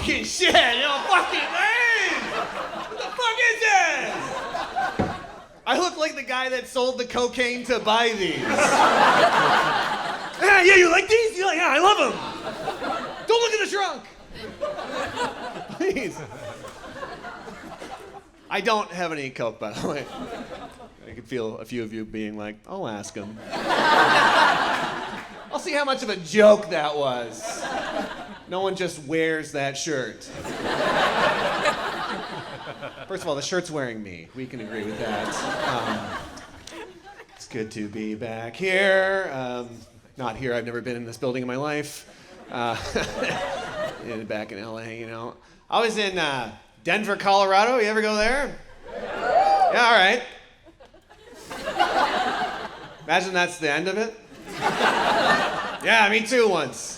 fucking shit, fucking man! What the fuck is this? I look like the guy that sold the cocaine to buy these. Yeah, you like these? Yeah, I love them. Don't look in the trunk. Please. I don't have any coke, by the way. I could feel a few of you being like, I'll ask him. I'll see how much of a joke that was. No one just wears that shirt. First of all, the shirt's wearing me. We can agree with that. It's good to be back here. Not here, I've never been in this building in my life. Back in LA, I was in Denver, Colorado. You ever go there? Yeah, all right. Imagine that's the end of it. Yeah, me too once.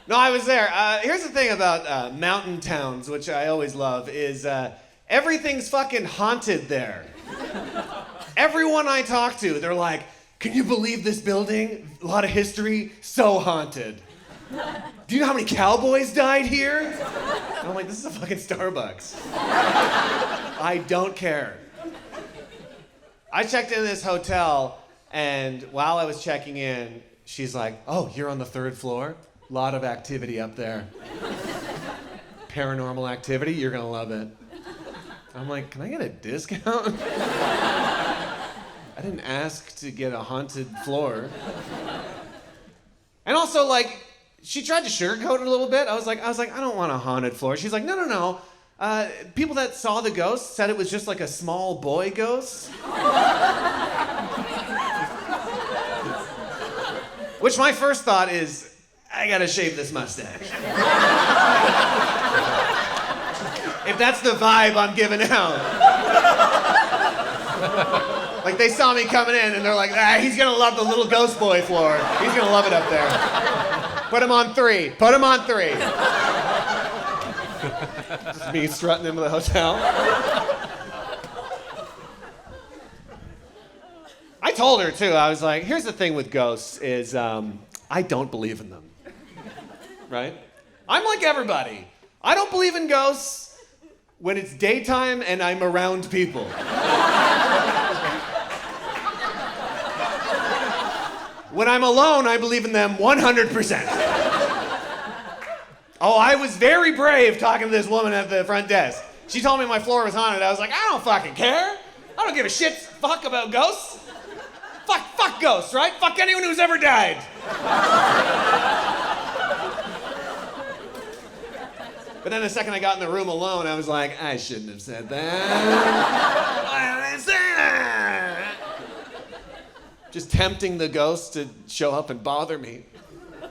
No, I was there. Here's the thing about mountain towns, which I always love, is everything's fucking haunted there. Everyone I talk to, they're like, can you believe this building? A lot of history, so haunted. Do you know how many cowboys died here? And I'm like, this is a fucking Starbucks. I don't care. I checked in this hotel, and while I was checking in, she's like, oh, you're on the 3rd floor? A lot of activity up there. Paranormal activity, you're gonna love it. I'm like, can I get a discount? I didn't ask to get a haunted floor. And also, she tried to sugarcoat it a little bit. I was like, I don't want a haunted floor. She's like, no. People that saw the ghost said it was just like a small boy ghost. Which my first thought is, I gotta shave this mustache. If that's the vibe I'm giving out. Like they saw me coming in and they're like, he's gonna love the little ghost boy floor. He's gonna love it up there. Put him on 3. Put him on 3. Just me strutting into the hotel. I told her too, I was like, here's the thing with ghosts is I don't believe in them. Right? I'm like everybody. I don't believe in ghosts when it's daytime and I'm around people. When I'm alone, I believe in them 100%. Oh, I was very brave talking to this woman at the front desk. She told me my floor was haunted. I was like, I don't fucking care. I don't give a fuck about ghosts. Fuck ghosts, right? Fuck anyone who's ever died. But then the second I got in the room alone, I was like, I shouldn't have said that. Why did I say that? Just tempting the ghost to show up and bother me. And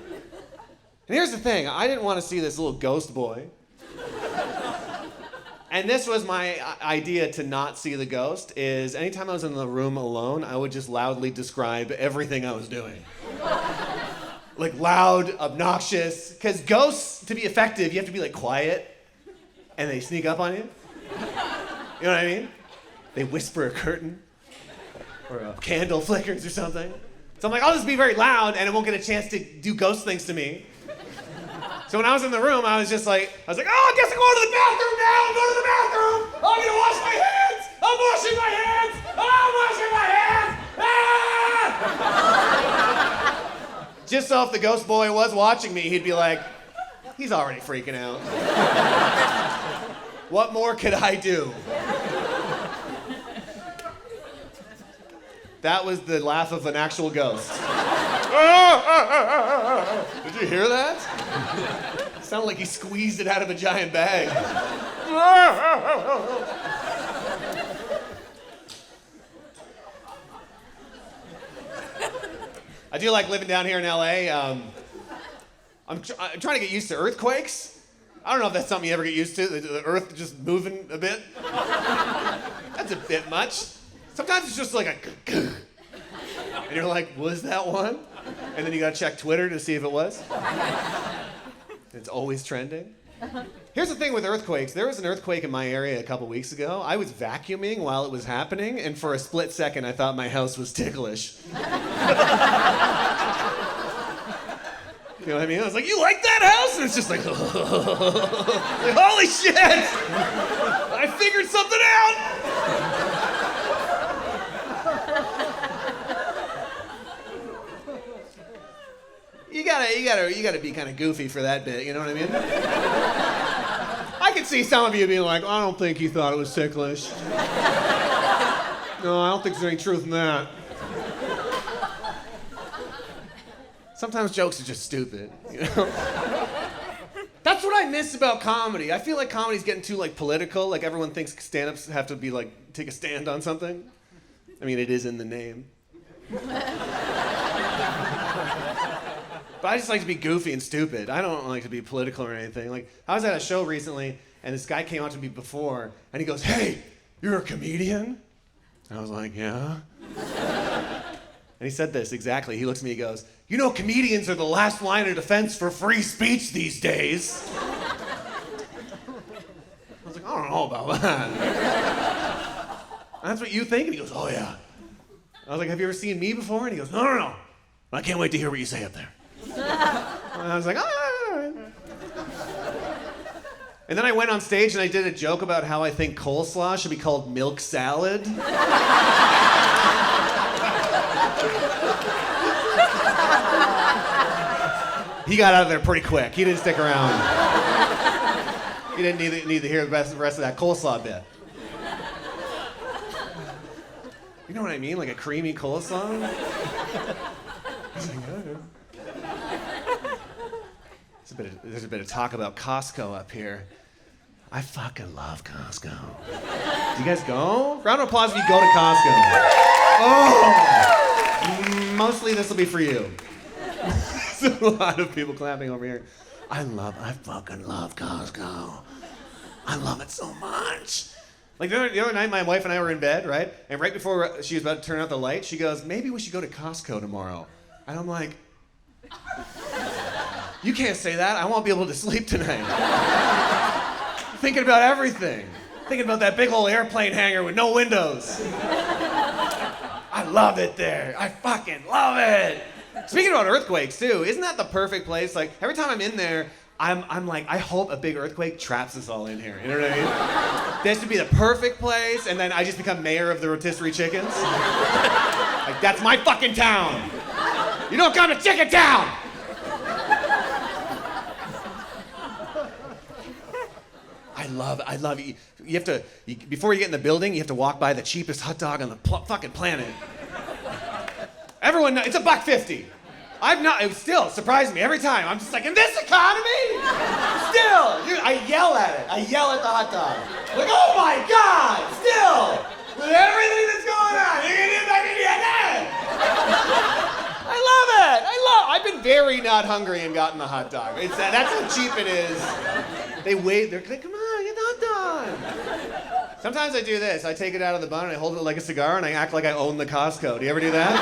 here's the thing, I didn't want to see this little ghost boy. And this was my idea to not see the ghost, is anytime I was in the room alone, I would just loudly describe everything I was doing. Like loud, obnoxious, because ghosts, to be effective, you have to be like quiet, and they sneak up on you. You know what I mean? They whisper a curtain, or a candle flickers or something. So I'm like, I'll just be very loud, and it won't get a chance to do ghost things to me. So when I was in the room, I was like, oh, I guess I'm going to the bathroom now. I'm going to the bathroom. I'm going to wash my hands. I'm washing my hands. I'm washing my hands. Ah! Just so if the ghost boy was watching me, he'd be like, he's already freaking out. What more could I do? That was the laugh of an actual ghost. Did you hear that? It sounded like he squeezed it out of a giant bag. I do like living down here in LA. I'm trying to get used to earthquakes. I don't know if that's something you ever get used to, the earth just moving a bit. That's a bit much. Sometimes it's just like a and you're like, was that one? And then you gotta check Twitter to see if it was. It's always trending. Here's the thing with earthquakes. There was an earthquake in my area a couple weeks ago. I was vacuuming while it was happening, and for a split second I thought my house was ticklish. You know what I mean? I was like, you like that house? And it's just like, like, holy shit! I figured something out! You gotta be kind of goofy for that bit, you know what I mean? I could see some of you being like, I don't think he thought it was ticklish. No, I don't think there's any truth in that. Sometimes jokes are just stupid, you know? That's what I miss about comedy. I feel like comedy's getting too, like, political. Like, everyone thinks stand-ups have to be, like, take a stand on something. I mean, it is in the name. But I just like to be goofy and stupid. I don't like to be political or anything. Like, I was at a show recently, and this guy came out to me before, and he goes, hey, you're a comedian? And I was like, yeah. And he said this exactly. He looks at me, he goes, you know, comedians are the last line of defense for free speech these days. I was like, I don't know about that. That's what you think? And he goes, oh, yeah. I was like, have you ever seen me before? And he goes, no. I can't wait to hear what you say up there. And I was like, all right. And then I went on stage and I did a joke about how I think coleslaw should be called milk salad. He got out of there pretty quick. He didn't stick around. He didn't need to hear the rest of that coleslaw bit. You know what I mean? Like a creamy coleslaw? There's a bit of talk about Costco up here. I fucking love Costco. Do you guys go? Round of applause if you go to Costco. Oh! Mostly this will be for you. There's a lot of people clapping over here. I fucking love Costco. I love it so much. Like the other night, my wife and I were in bed, right? And right before she was about to turn out the light, she goes, maybe we should go to Costco tomorrow. And I'm like, you can't say that. I won't be able to sleep tonight. Thinking about everything. Thinking about that big old airplane hangar with no windows. I love it there. I fucking love it. Speaking about earthquakes, too, isn't that the perfect place? Like, every time I'm in there, I'm like, I hope a big earthquake traps us all in here. You know what I mean? This would be the perfect place, and then I just become mayor of the rotisserie chickens. Like, that's my fucking town. You don't come to Chicken Town! I love it. You have to, before you get in the building, you have to walk by the cheapest hot dog on the fucking planet. Everyone knows, it's $1.50. It still surprises me every time. I'm just like, in this economy? Still, dude, I yell at it. I yell at the hot dog. Like, oh my God, still, with everything that's going on, you're gonna get back in I love it. I've been very not hungry and gotten the hot dog. That's how cheap it is. They wait, they're like, come on, get the hot dog. Sometimes I do this. I take it out of the bun and I hold it like a cigar and I act like I own the Costco. Do you ever do that?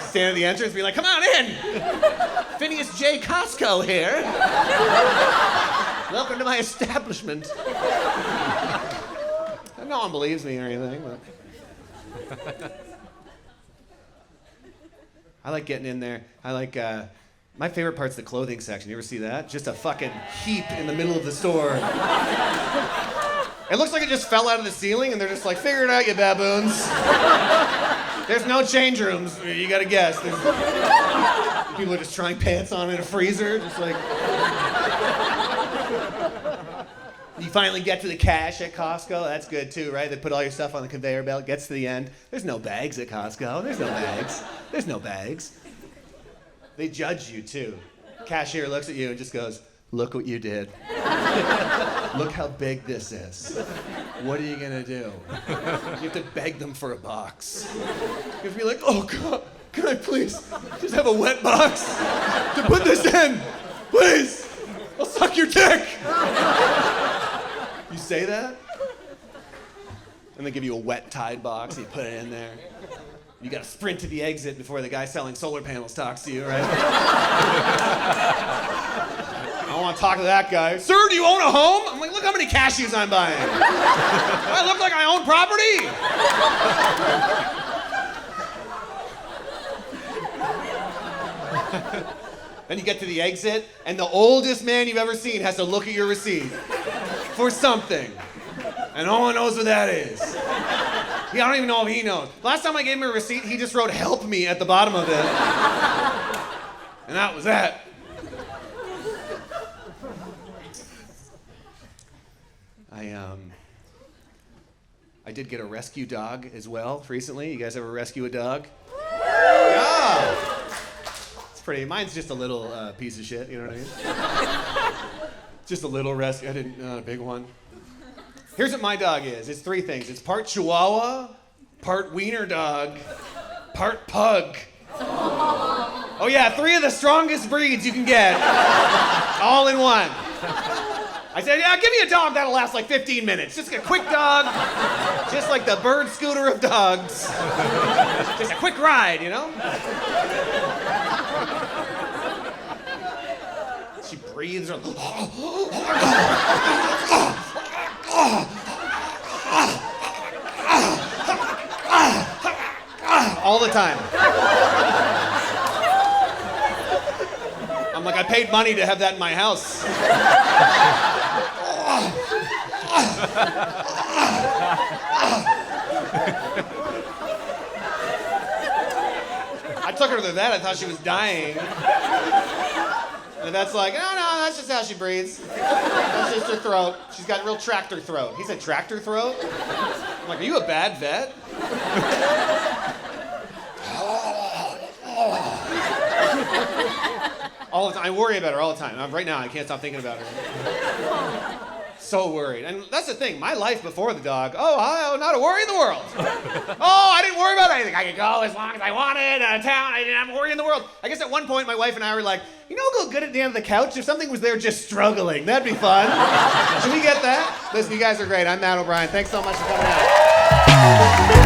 Stand at the entrance and be like, come on in. Phineas J. Costco here. Welcome to my establishment. No one believes me or anything, but... I like getting in there. I like, my favorite part's the clothing section. You ever see that? Just a fucking heap in the middle of the store. It looks like it just fell out of the ceiling and they're just like, figure it out, you baboons. There's no change rooms. You gotta guess. People are just trying pants on in a freezer, just like... You finally get to the cash at Costco. That's good too, right? They put all your stuff on the conveyor belt, gets to the end. There's no bags at Costco. There's no bags. They judge you too. Cashier looks at you and just goes, look what you did. Look how big this is. What are you gonna do? You have to beg them for a box. You have to be like, oh God, can I please just have a wet box to put this in? Please, I'll suck your dick. You say that? And they give you a wet Tide box, and you put it in there. You gotta sprint to the exit before the guy selling solar panels talks to you, right? I don't wanna talk to that guy. Sir, do you own a home? I'm like, look how many cashews I'm buying. Do I look like I own property? Then you get to the exit, and the oldest man you've ever seen has to look at your receipt for something. And no one knows what that is. I don't even know if he knows. Last time I gave him a receipt, he just wrote "help me" at the bottom of it. And that was that. I did get a rescue dog as well recently. You guys ever rescue a dog? Yeah. It's pretty. Mine's just a little piece of shit, you know what I mean? Just a little rescue. I didn't, not a big one. Here's what my dog is. It's three things. It's part Chihuahua, part wiener dog, part pug. Oh yeah, three of the strongest breeds you can get, all in one. I said, yeah, give me a dog that'll last like 15 minutes. Just a quick dog, just like the bird scooter of dogs. Just a quick ride, you know? She breathes. All the time. I'm like, I paid money to have that in my house. I took her to the vet. I thought she was dying. And the vet's like, no, that's just how she breathes. That's just her throat. She's got real tractor throat. He said, tractor throat? I'm like, are you a bad vet? All the time. I worry about her all the time. Right now, I can't stop thinking about her. So worried. And that's the thing. My life before the dog, not a worry in the world. I didn't worry about anything. I could go as long as I wanted out of town. I didn't have a worry in the world. I guess at one point, my wife and I were like, go good at the end of the couch if something was there just struggling. That'd be fun. Should we get that? Listen, you guys are great. I'm Matt O'Brien. Thanks so much for coming out.